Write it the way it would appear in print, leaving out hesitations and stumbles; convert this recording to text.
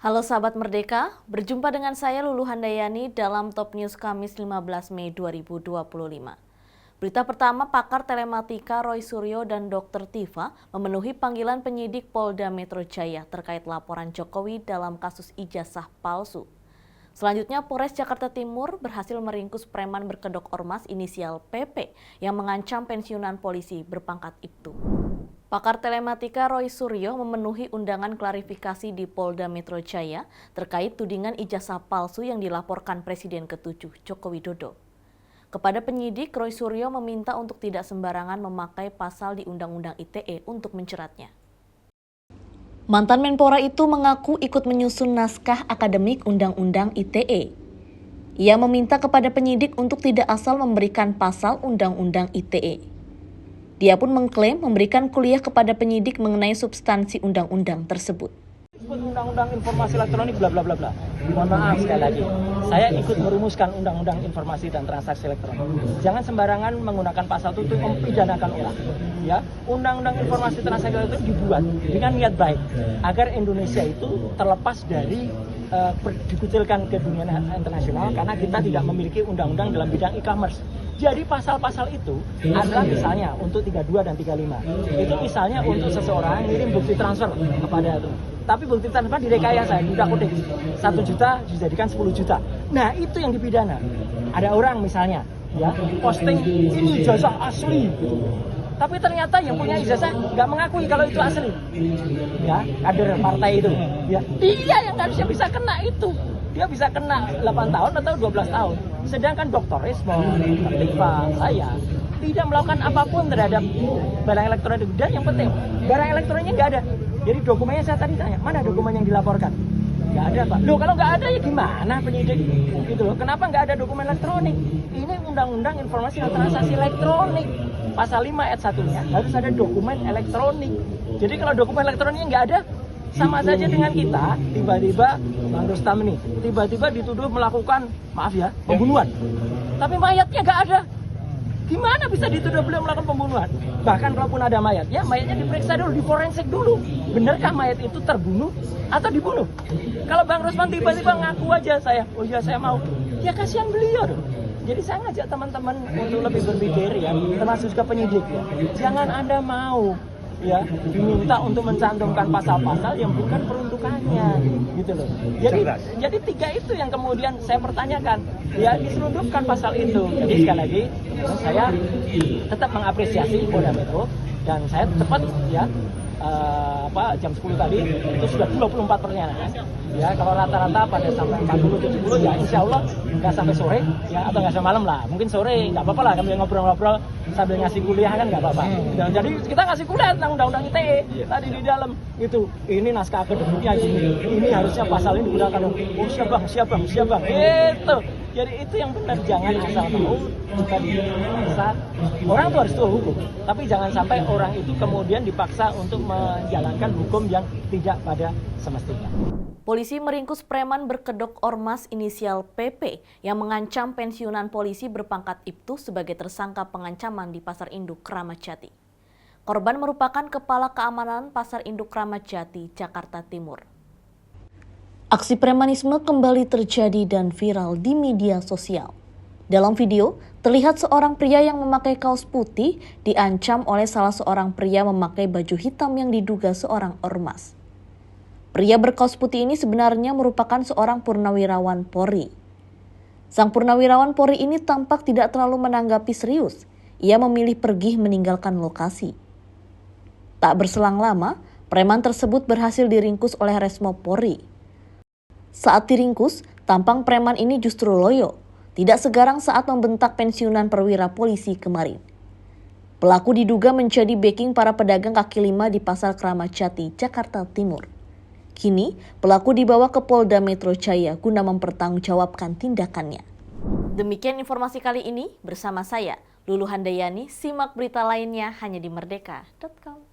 Halo sahabat Merdeka, berjumpa dengan saya Lulu Handayani dalam Top News Kamis 15 Mei 2025. Berita pertama, pakar telematika Roy Suryo dan Dr. Tifa memenuhi panggilan penyidik Polda Metro Jaya terkait laporan Jokowi dalam kasus ijazah palsu. Selanjutnya, Polres Jakarta Timur berhasil meringkus preman berkedok ormas inisial PP yang mengancam pensiunan polisi berpangkat Ibtu. Pakar telematika Roy Suryo memenuhi undangan klarifikasi di Polda Metro Jaya terkait tudingan ijazah palsu yang dilaporkan Presiden ke-7 Joko Widodo. Kepada penyidik, Roy Suryo meminta untuk tidak sembarangan memakai pasal di Undang-Undang ITE untuk menjeratnya. Mantan Menpora itu mengaku ikut menyusun naskah akademik Undang-Undang ITE. Ia meminta kepada penyidik untuk tidak asal memberikan pasal Undang-Undang ITE. Dia pun mengklaim memberikan kuliah kepada penyidik mengenai substansi undang-undang tersebut. Undang-undang informasi elektronik bla bla bla bla. Mohon maaf sekali lagi, saya ikut merumuskan undang-undang informasi dan transaksi elektronik. Jangan sembarangan menggunakan pasal itu untuk mempidanakan orang. Ya, undang-undang informasi transaksi elektronik dibuat dengan niat baik agar Indonesia itu terlepas dari dikucilkan ke dunia internasional karena kita tidak memiliki undang-undang dalam bidang e-commerce. Jadi pasal-pasal itu adalah misalnya untuk 32 dan 35. Itu misalnya untuk seseorang ngirim bukti transfer kepada itu. Tapi bukti transfer direkayasa, tidak kodek. 1 juta dijadikan 10 juta. Nah, itu yang dipidana. Ada orang misalnya ya posting ini ijazah asli gitu. Tapi ternyata yang punya ijazah nggak mengakui kalau itu asli. Ya, kader partai itu. Ya, dia yang harusnya bisa kena itu. Dia bisa kena 8 tahun atau 12 tahun. Sedangkan Dr. Rismo, Tifa, saya tidak melakukan apapun terhadap barang elektronik. Dan yang penting, barang elektroniknya nggak ada. Jadi dokumennya saya tadi tanya, mana dokumen yang dilaporkan? Nggak ada, Pak. Loh, kalau nggak ada ya gimana penyidik? Gitu loh. Kenapa nggak ada dokumen elektronik? Ini Undang-Undang Informasi dan Transaksi Elektronik. Pasal 5 ayat 1-nya harus ada dokumen elektronik. Jadi kalau dokumen elektroniknya nggak ada, sama saja dengan kita tiba-tiba Bang Rustam ini tiba-tiba dituduh melakukan pembunuhan, tapi mayatnya nggak ada. Gimana bisa dituduh beliau melakukan pembunuhan? Bahkan kalaupun ada mayatnya diperiksa dulu, diforensik dulu. Benarkah mayat itu terbunuh atau dibunuh? Kalau Bang Rustam tiba-tiba ngaku aja saya mau, ya kasihan beliau dong. Jadi saya ngajak teman-teman untuk lebih berpikir ya, termasuk juga penyidik ya. Jangan Anda mau ya diminta untuk mencantumkan pasal-pasal yang bukan peruntukannya gitu loh. Jadi 3 itu yang kemudian saya pertanyakan, ya diselundupkan pasal itu. Jadi sekali lagi saya tetap mengapresiasi Polda Metro dan saya tepat ya jam 10 tadi itu sudah 24 pertanyaan. Ya kalau rata-rata pada sampai 40-70 ya insya Allah nggak sampai sore ya atau nggak sampai malam lah. Mungkin sore nggak apa-apa lah kami ngobrol-ngobrol sambil ngasih kuliah kan nggak apa-apa. Jadi kita ngasih kuliah tentang Undang-Undang ITE tadi di dalam itu. Ini naskah akademiknya gini. Ini harusnya pasal ini digunakan. Oh siap bang itu. Jadi itu yang benar, jangan asal mau jika dipaksa. Orang itu harus tahu hukum, tapi jangan sampai orang itu kemudian dipaksa untuk menjalankan hukum yang tidak pada semestinya. Polisi meringkus preman berkedok ormas inisial PP yang mengancam pensiunan polisi berpangkat Ibtu sebagai tersangka pengancaman di Pasar Induk Kramat Jati. Korban merupakan Kepala Keamanan Pasar Induk Kramat Jati, Jakarta Timur. Aksi premanisme kembali terjadi dan viral di media sosial. Dalam video, terlihat seorang pria yang memakai kaos putih diancam oleh salah seorang pria memakai baju hitam yang diduga seorang ormas. Pria berkaos putih ini sebenarnya merupakan seorang purnawirawan Polri. Sang purnawirawan Polri ini tampak tidak terlalu menanggapi serius. Ia memilih pergi meninggalkan lokasi. Tak berselang lama, preman tersebut berhasil diringkus oleh Resmo Polri. Saat diringkus, tampang preman ini justru loyo, tidak segarang saat membentak pensiunan perwira polisi kemarin. Pelaku diduga menjadi backing para pedagang kaki lima di Pasar Kramat Jati, Jakarta Timur. Kini, pelaku dibawa ke Polda Metro Jaya guna mempertanggungjawabkan tindakannya. Demikian informasi kali ini bersama saya, Lulu Handayani. Simak berita lainnya hanya di merdeka.com.